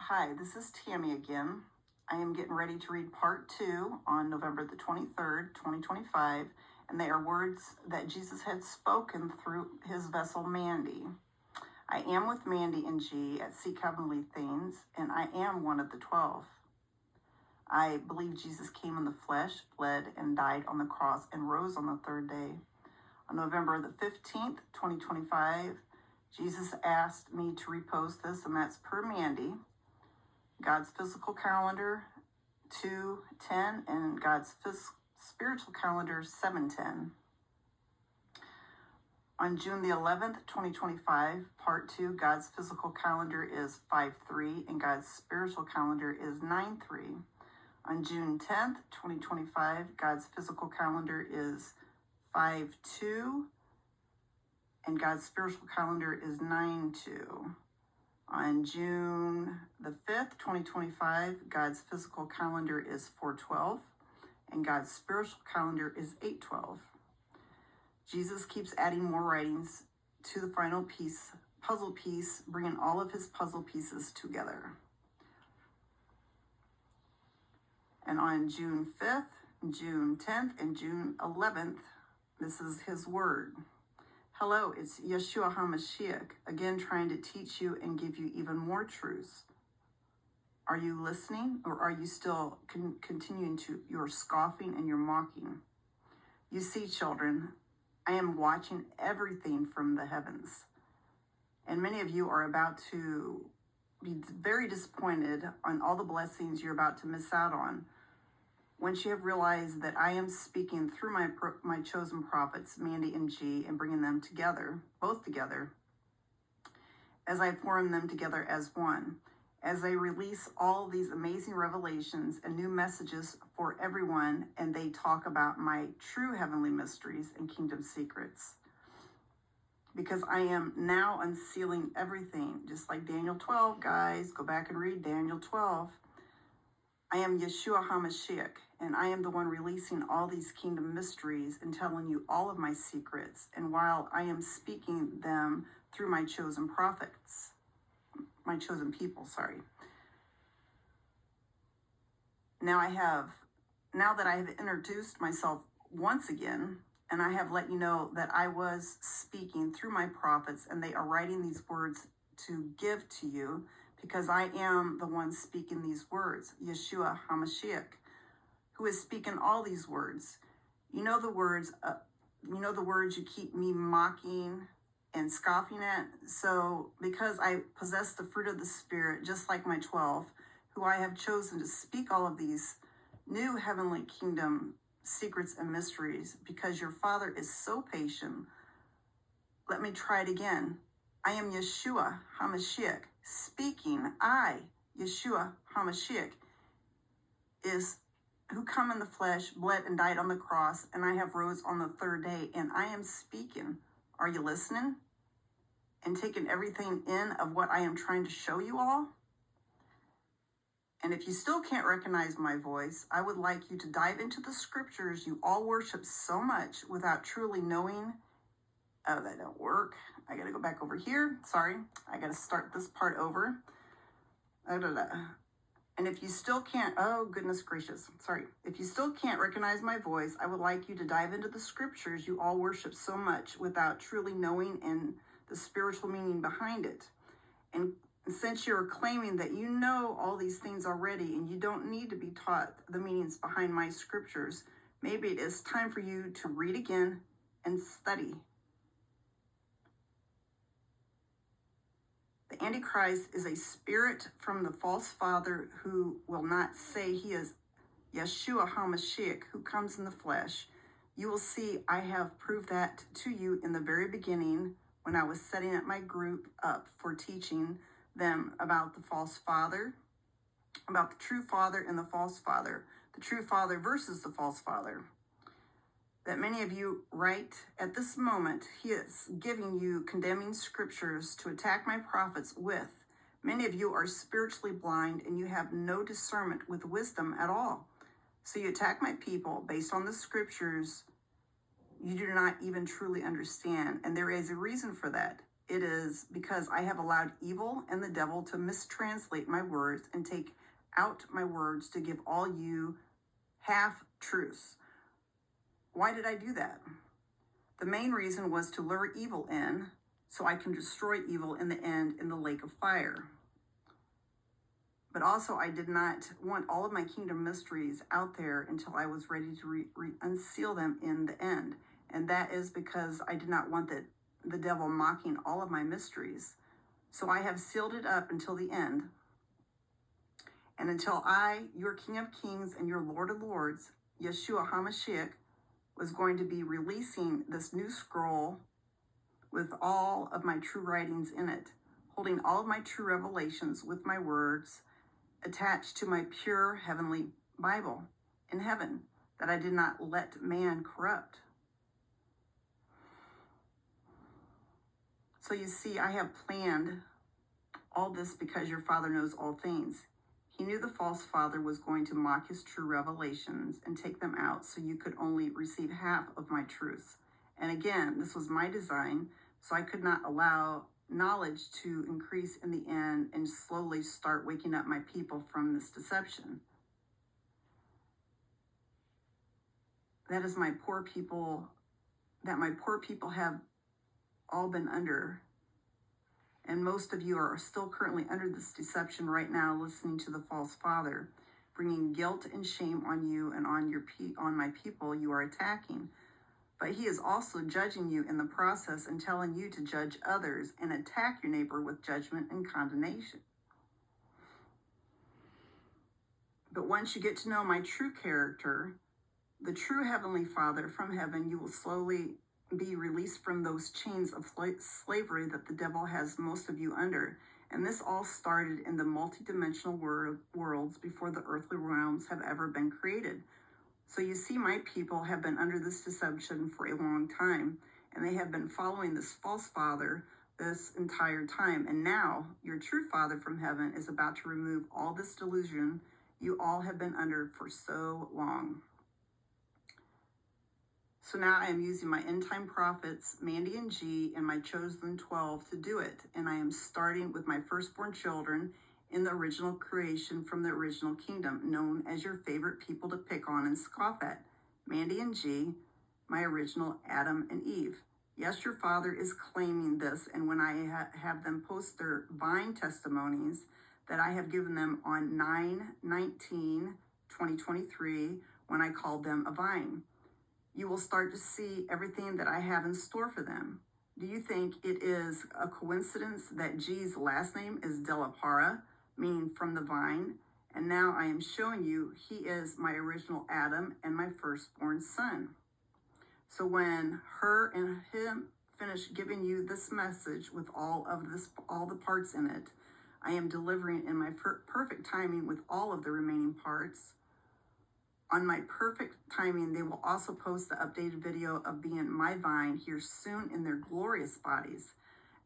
Hi, this is Tammy again. I am getting ready to read part 2 on November the 23rd, 2025, and they are words that Jesus had spoken through his vessel Mandy. I am with Mandy and G at Seek Heavenly Things, and I am one of the 12. I believe Jesus came in the flesh, bled, and died on the cross, and rose on the third day. On November the 15th, 2025, Jesus asked me to repost this, and that's per Mandy. God's physical calendar 2:10 and God's spiritual calendar 7:10. On June the 11th, 2025, part 2, God's physical calendar is 5:3 and God's spiritual calendar is 9:3. On June 10th, 2025, God's physical calendar is 5:2 and God's spiritual calendar is 9:2. On June the 5th, 2025, God's physical calendar is 4:12 and God's spiritual calendar is 8:12. Jesus keeps adding more writings to the final puzzle piece, bringing all of his puzzle pieces together. And on June 5th, June 10th, and June 11th, this is his word. Hello, it's Yeshua HaMashiach, again trying to teach you and give you even more truths. Are you listening, or are you still continuing to your scoffing and your mocking? You see, children, I am watching everything from the heavens. And many of you are about to be very disappointed on all the blessings you're about to miss out on, once you have realized that I am speaking through my chosen prophets, Mandy and G, and bringing them together, both together, as I form them together as one, as I release all these amazing revelations and new messages for everyone, and they talk about my true heavenly mysteries and kingdom secrets. Because I am now unsealing everything, just like Daniel 12, guys. Go back and read Daniel 12. I am Yeshua HaMashiach, and I am the one releasing all these kingdom mysteries and telling you all of my secrets. And while I am speaking them through my chosen prophets, my chosen people, sorry. Now that I have introduced myself once again, and I have let you know that I was speaking through my prophets, and they are writing these words to give to you, because I am the one speaking these words, Yeshua HaMashiach, who is speaking all these words. You know the words you keep me mocking and scoffing at. So because I possess the fruit of the Spirit, just like my 12, who I have chosen to speak all of these new heavenly kingdom secrets and mysteries, because your Father is so patient. Let me try it again. I am Yeshua HaMashiach speaking. I, Yeshua HaMashiach, is who come in the flesh, bled, and died on the cross, and I have rose on the third day, and I am speaking. Are you listening and taking everything in of what I am trying to show you all? And if you still can't recognize my voice, I would like you to dive into the scriptures you all worship so much without truly knowing. Oh, that don't work. I gotta go back over here. Sorry, I gotta start this part over. And if you still can't, oh goodness gracious, sorry. If you still can't recognize my voice, I would like you to dive into the scriptures you all worship so much without truly knowing and the spiritual meaning behind it. And since you're claiming that you know all these things already and you don't need to be taught the meanings behind my scriptures, maybe it is time for you to read again and study. The Antichrist is a spirit from the false father who will not say he is Yeshua HaMashiach, who comes in the flesh. You will see I have proved that to you in the very beginning when I was setting up my group up for teaching them about the false father, about the true father and the false father, the true father versus the false father. That many of you right at this moment, he is giving you condemning scriptures to attack my prophets with. Many of you are spiritually blind and you have no discernment with wisdom at all. So you attack my people based on the scriptures you do not even truly understand. And there is a reason for that. It is because I have allowed evil and the devil to mistranslate my words and take out my words to give all you half-truths. Why did I do that? The main reason was to lure evil in so I can destroy evil in the end in the lake of fire. But also I did not want all of my kingdom mysteries out there until I was ready to unseal them in the end. And that is because I did not want the devil mocking all of my mysteries. So I have sealed it up until the end. And until I, your King of Kings and your Lord of Lords, Yeshua HaMashiach, was going to be releasing this new scroll with all of my true writings in it, holding all of my true revelations with my words attached to my pure heavenly Bible in heaven that I did not let man corrupt. So you see, I have planned all this because your Father knows all things. He knew the false father was going to mock his true revelations and take them out so you could only receive half of my truths. And again, this was my design, so I could not allow knowledge to increase in the end and slowly start waking up my people from this deception. That is my poor people have all been under. And most of you are still currently under this deception right now, listening to the false father, bringing guilt and shame on you and on my people you are attacking. But he is also judging you in the process and telling you to judge others and attack your neighbor with judgment and condemnation. But once you get to know my true character, the true Heavenly Father from heaven, you will slowly be released from those chains of slavery that the devil has most of you under. And this all started in the multidimensional worlds before the earthly realms have ever been created. So you see, my people have been under this deception for a long time, and they have been following this false father this entire time. And now your true Father from heaven is about to remove all this delusion you all have been under for so long. So now I am using my end time prophets, Mandy and G, and my chosen 12 to do it. And I am starting with my firstborn children in the original creation from the original kingdom, known as your favorite people to pick on and scoff at. Mandy and G, my original Adam and Eve. Yes, your Father is claiming this, and when I have them post their vine testimonies that I have given them on 9/19/2023, when I called them a vine, you will start to see everything that I have in store for them. Do you think it is a coincidence that G's last name is De La Parra, meaning from the vine? And now I am showing you he is my original Adam and my firstborn son. So when her and him finish giving you this message with all the parts in it, I am delivering in my perfect timing with all of the remaining parts. On my perfect timing, they will also post the updated video of being my vine here soon in their glorious bodies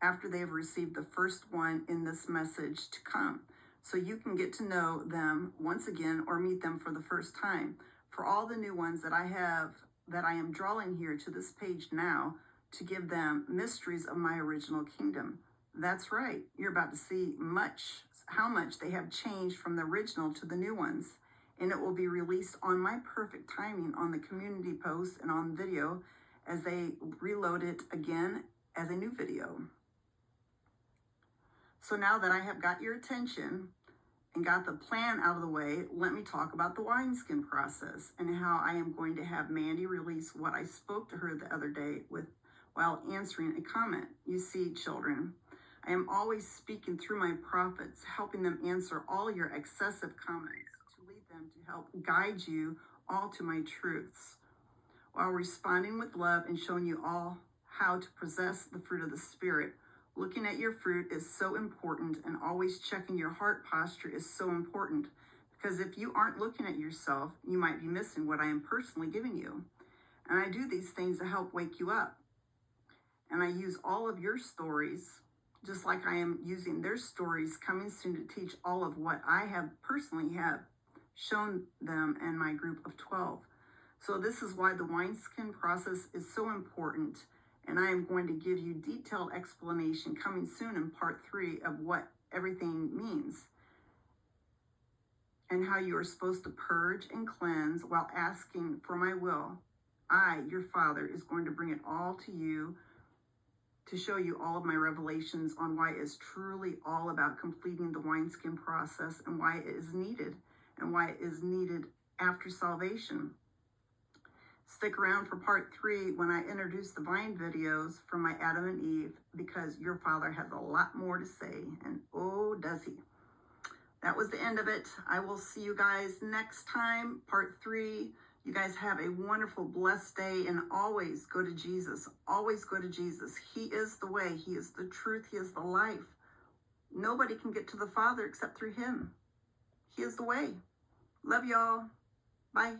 after they have received the first one in this message to come. So you can get to know them once again or meet them for the first time. For all the new ones that I am drawing here to this page now to give them mysteries of my original kingdom. That's right. You're about to see how much they have changed from the original to the new ones. And it will be released on my perfect timing on the community post and on video as they reload it again as a new video. So now that I have got your attention and got the plan out of the way, let me talk about the wineskin process and how I am going to have Mandy release what I spoke to her the other day while answering a comment. You see, children, I am always speaking through my prophets, helping them answer all your excessive comments, to help guide you all to my truths, while responding with love and showing you all how to possess the fruit of the Spirit. Looking at your fruit is so important, and always checking your heart posture is so important, because if you aren't looking at yourself, you might be missing what I am personally giving you. And I do these things to help wake you up. And I use all of your stories, just like I am using their stories coming soon to teach all of what I have personally shown them and my group of 12. So this is why the wineskin process is so important, And I am going to give you detailed explanation coming soon in part 3 of what everything means and how you are supposed to purge and cleanse while asking for my will. I, your Father, is going to bring it all to you to show you all of my revelations on why it is truly all about completing the wineskin process and why it is needed and why it is needed after salvation. Stick around for part 3 when I introduce the vine videos from my Adam and Eve, because your Father has a lot more to say, and oh, does he. That was the end of it. I will see you guys next time, part 3. You guys have a wonderful, blessed day, and always go to Jesus. Always go to Jesus. He is the way. He is the truth. He is the life. Nobody can get to the Father except through him. He is the way. Love y'all. Bye.